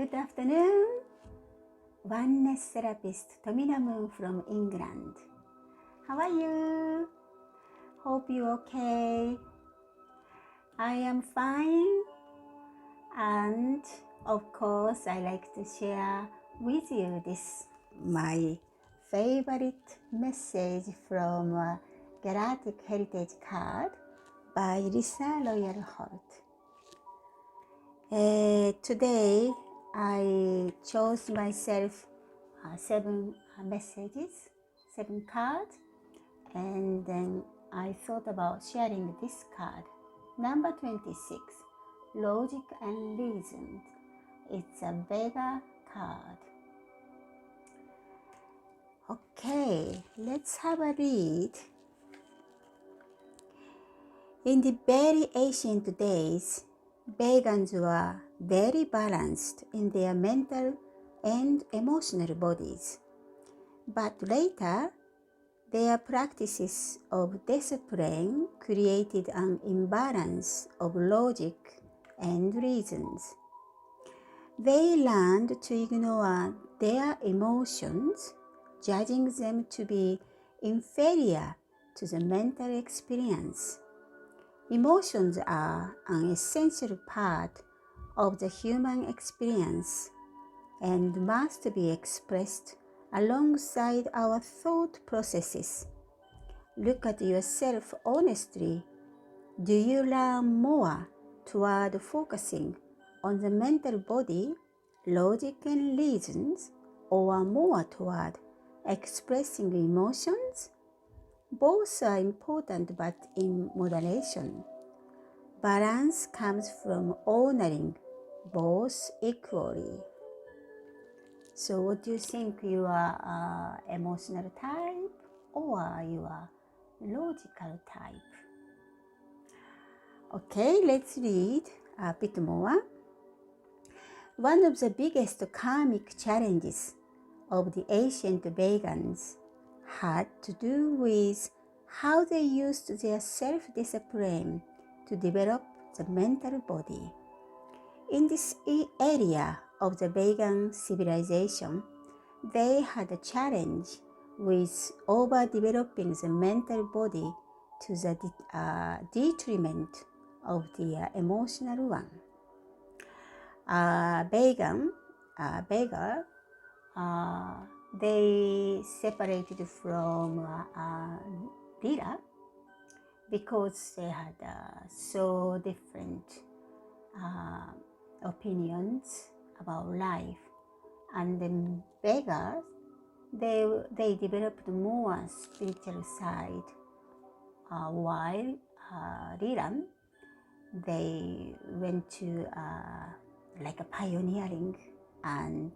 Good afternoon. Oneness therapist Tomina Moon from England. How are you? Hope you're okay. I am fine. And of course, I like to share with you this my favorite message from Galactic Heritage Card by Lisa Royal Holt. Today I chose myself 7 messages, 7 cards, and then I thought about sharing this card. Number 26, Logic and Reason. It's a Vega card. Okay, let's have a read. In the very ancient days, Vegans were very balanced in their mental and emotional bodies. But later, their practices of discipline created an imbalance of logic and reasons. They learned to ignore their emotions, judging them to be inferior to the mental experience. Emotions are an essential part of the human experience and must be expressed alongside our thought processes. Look at yourself honestly. Do you learn more toward focusing on the mental body, logic and reasons, or more toward expressing emotions? Both are important, but in moderation. Balance comes from honoring both equally. So what do you think? You are emotional type or you are logical type? Okay, let's read a bit more. One of the biggest karmic challenges of the ancient Vegans had to do with how they used their self-discipline to develop the mental body. In this area of the Vegan civilization, they had a challenge with overdeveloping the mental body to the detriment of the emotional one. Beggar, they separated from Lila because they had so different opinions about life. And then beggars, they developed more spiritual side, while Liram, they went to like a pioneering and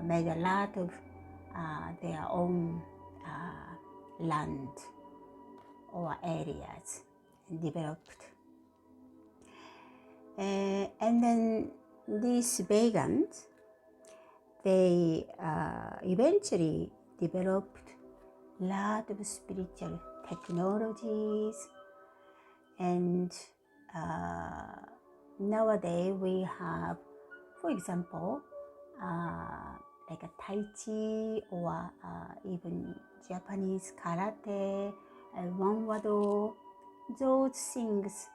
made a lot of their own land or areas and developed. And then these vegans, they eventually developed a lot of spiritual technologies, and nowadays we have, for example, like a Tai Chi or even Japanese karate, Wanwado. Those things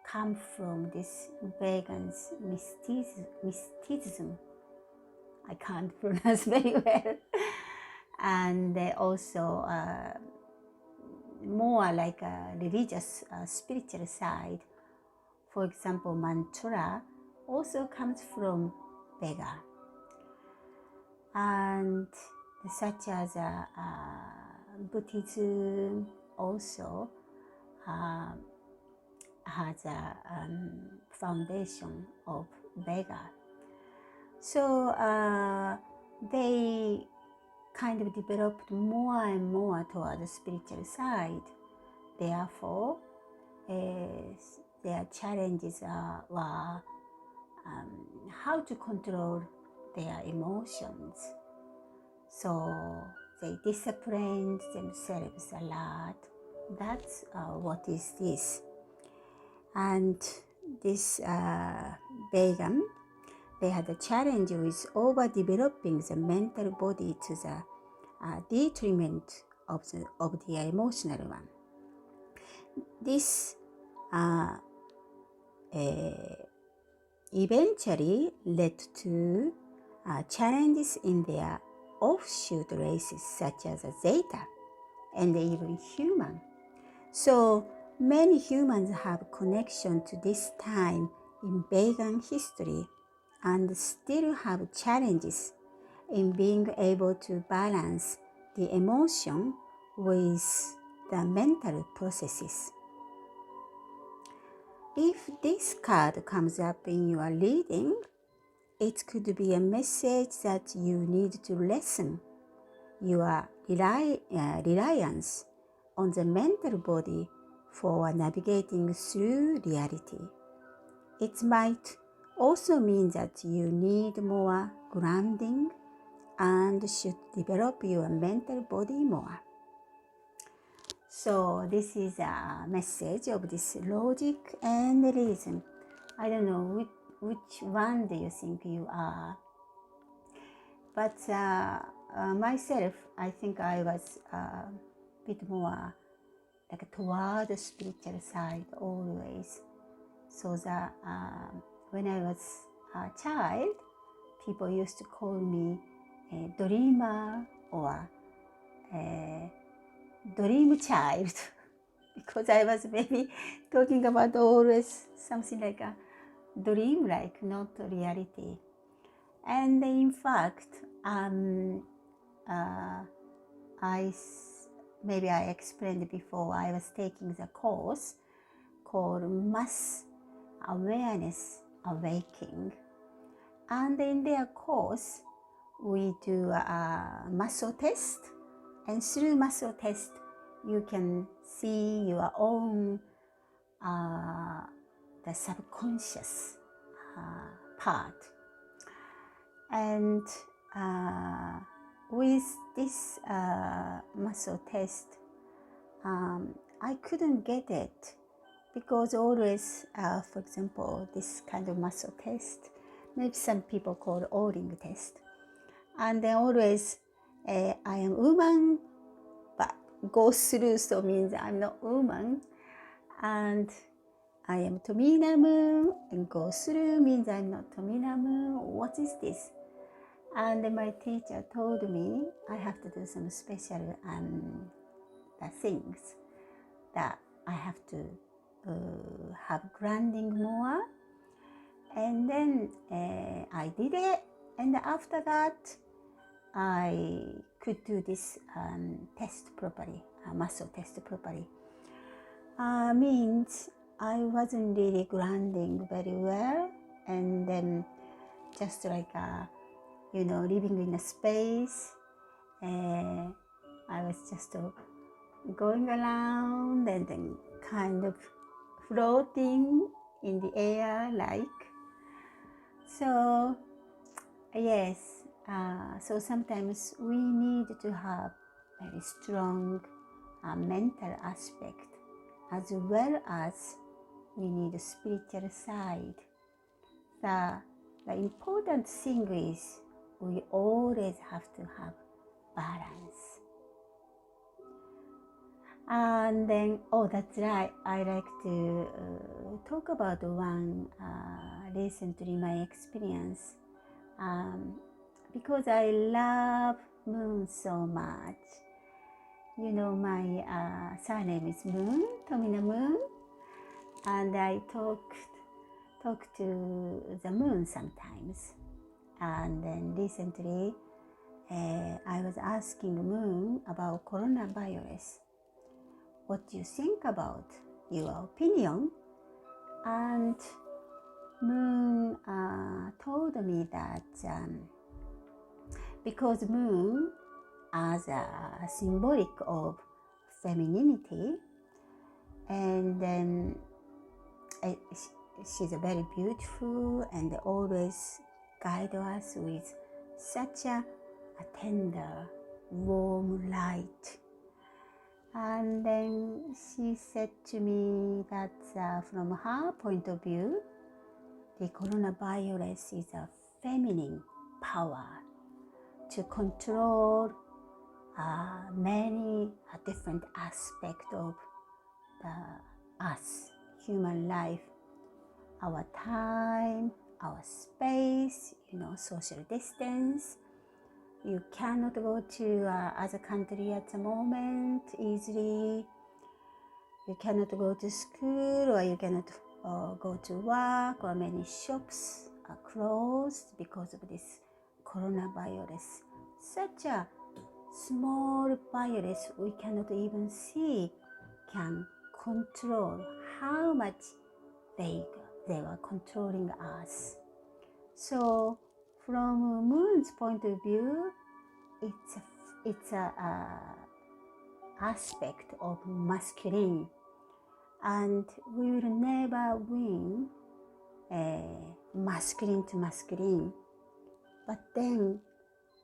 come from this vegan's mysticism. I can't pronounce very well. And they also more like a religious, spiritual side. For example, mantra also comes from Vega. And such as Buddhism also has a foundation of Vega. So they kind of developed more and more toward the spiritual side. Therefore, their challenges were how to control their emotions. So they disciplined themselves a lot. That's what is this. And this vegan, they had a challenge with overdeveloping the mental body to the detriment of the emotional one. This eventually led to challenges in their offshoot races such as Zeta and even human. So many humans have connection to this time in pagan history and still have challenges in being able to balance the emotion with the mental processes. If this card comes up in your reading, it could be a message that you need to lessen your reliance on the mental body for navigating through reality. It might also mean that you need more grounding and should develop your mental body more. So this is a message of this logic and reason. I don't know which one do you think you are? But myself, I think I was a bit more like toward the spiritual side always. So that when I was a child, people used to call me a dreamer or a dream child because I was maybe talking about always something like a dream, like not reality. And in fact, maybe I explained before, I was taking the course called Mass Awareness Awakening. And in their course, we do a muscle test. And through muscle test, you can see your own, the subconscious part. And with this muscle test, I couldn't get it because always, for example, this kind of muscle test, maybe some people call it O-ring test, and then always I am woman, but goes through, so means I'm not woman, and I am Tomina Moon, and goes through means I'm not Tomina Moon. What is this? And my teacher told me I have to do some special things that I have to have grounding more. And then I did it, and after that I could do this test properly, muscle test properly. Means I wasn't really grounding very well, and then just like living in a space, I was just going around and then kind of floating in the air like. So yes, so sometimes we need to have very strong mental aspect as well as we need a spiritual side. The important thing is we always have to have balance. And then, that's right, I like to talk about one recently my experience, because I love Moon so much. My surname is Moon, Tomina Moon, and I talk to the moon sometimes. And then recently, I was asking Moon about coronavirus. What do you think about? Your opinion? And Moon told me that because Moon as a symbolic of femininity, and then she's very beautiful and always guide us with such a tender, warm light. And then she said to me that from her point of view, the coronavirus is a feminine power to control many different aspects of us, human life, our time, our space, social distance. You cannot go to other country at the moment easily. You cannot go to school, or you cannot go to work, or many shops are closed because of this coronavirus. Such a small virus we cannot even see can control how much they were controlling us. So from Moon's point of view, it's a aspect of masculine, and we will never win masculine to masculine. But then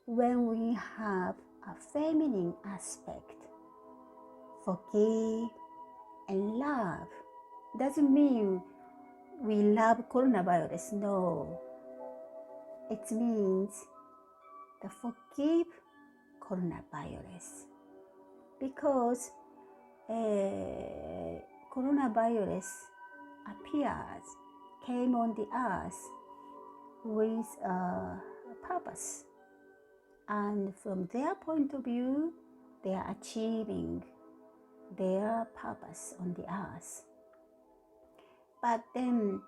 when we have a feminine aspect, forgive and love, doesn't mean we love coronavirus. No, it means the forgive coronavirus, because coronavirus came on the earth with a purpose, and from their point of view, they are achieving their purpose on the earth. But then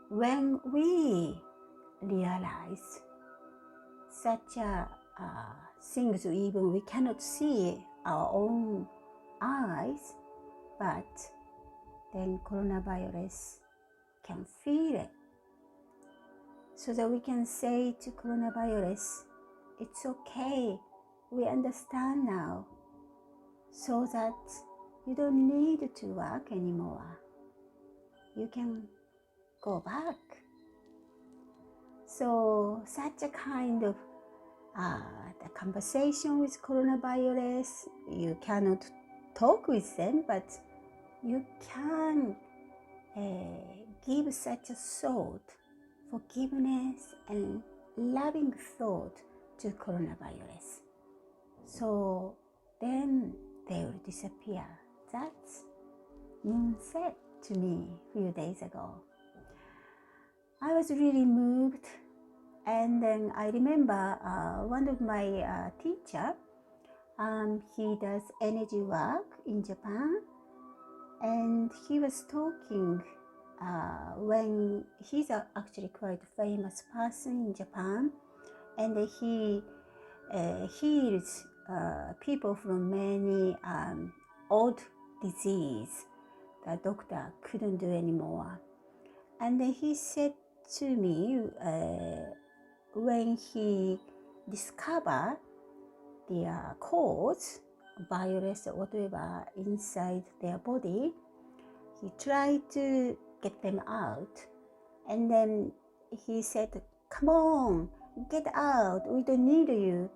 when we realize such things, even we cannot see our own eyes, but then coronavirus can feel it, so that we can say to coronavirus, it's okay, we understand now, so that you don't need to work anymore. You can go back. So such a kind of the conversation with coronavirus, you cannot talk with them, but you can give such a thought, forgiveness and loving thought to coronavirus. So then they will disappear. That's Moon said to me a few days ago. I was really moved, and then I remember one of my teacher, he does energy work in Japan, and he was talking when he's actually quite a famous person in Japan, and he heals people from many old disease the doctor couldn't do anymore. And then he said to me, when he discovered the cause, virus or whatever inside their body, he tried to get them out. And then he said, come on, get out, we don't need you.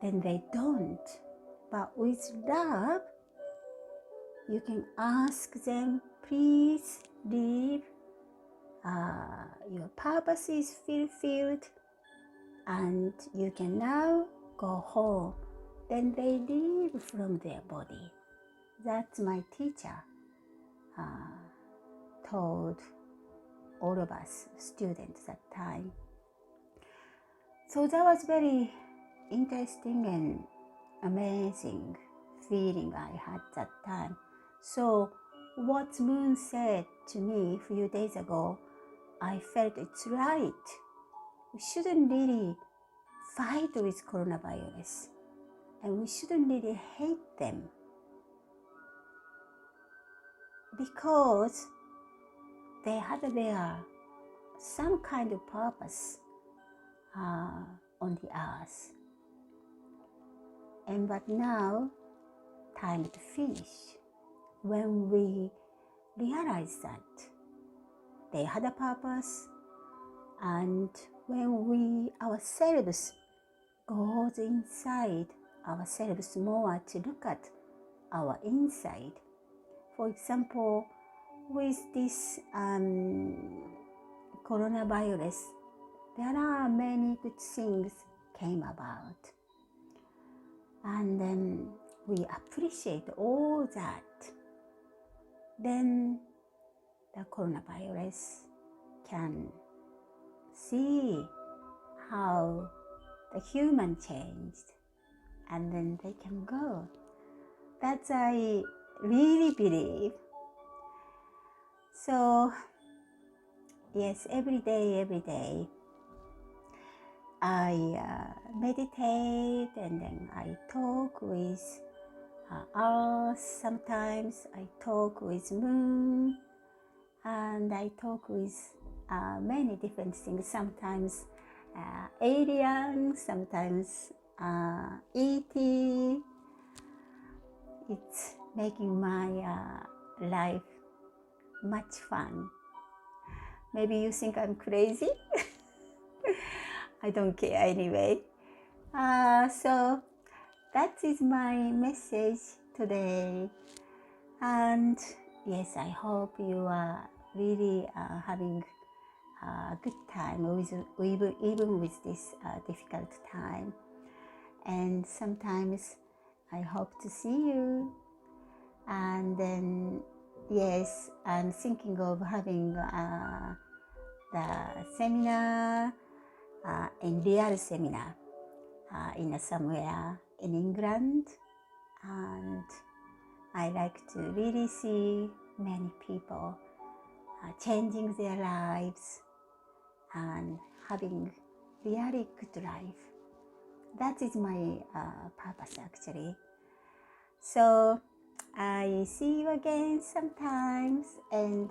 Then they don't. But with love, you can ask them, please leave. Your purpose is fulfilled, and you can now go home. Then they leave from their body. That's my teacher told all of us students that time. So that was very interesting and amazing feeling I had that time. So what Moon said to me a few days ago, I felt it's right. We shouldn't really fight with coronavirus, and we shouldn't really hate them, because they had their some kind of purpose on the earth. And but now, time to finish. When we realize that they had a purpose, and when we ourselves goes inside ourselves more to look at our inside. For example, with this coronavirus, there are many good things came about. And then we appreciate all that. Then the coronavirus can see how the human changed, and then they can go. That's I really believe. So yes, every day I meditate, and then I talk with Earth. Sometimes I talk with Moon, and I talk with many different things. Sometimes aliens, sometimes ET. It's making my life much fun. Maybe you think I'm crazy. I don't care anyway. So that is my message today. And yes, I hope you are really having a good time even with this difficult time. And sometimes I hope to see you. And then yes, I'm thinking of having the seminar, in real seminar, in somewhere in England, and I like to really see many people changing their lives and having really good life. That is my purpose actually. So I see you again sometimes, and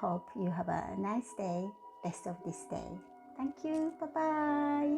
hope you have a nice day, rest of this day. Thank you. Bye-bye.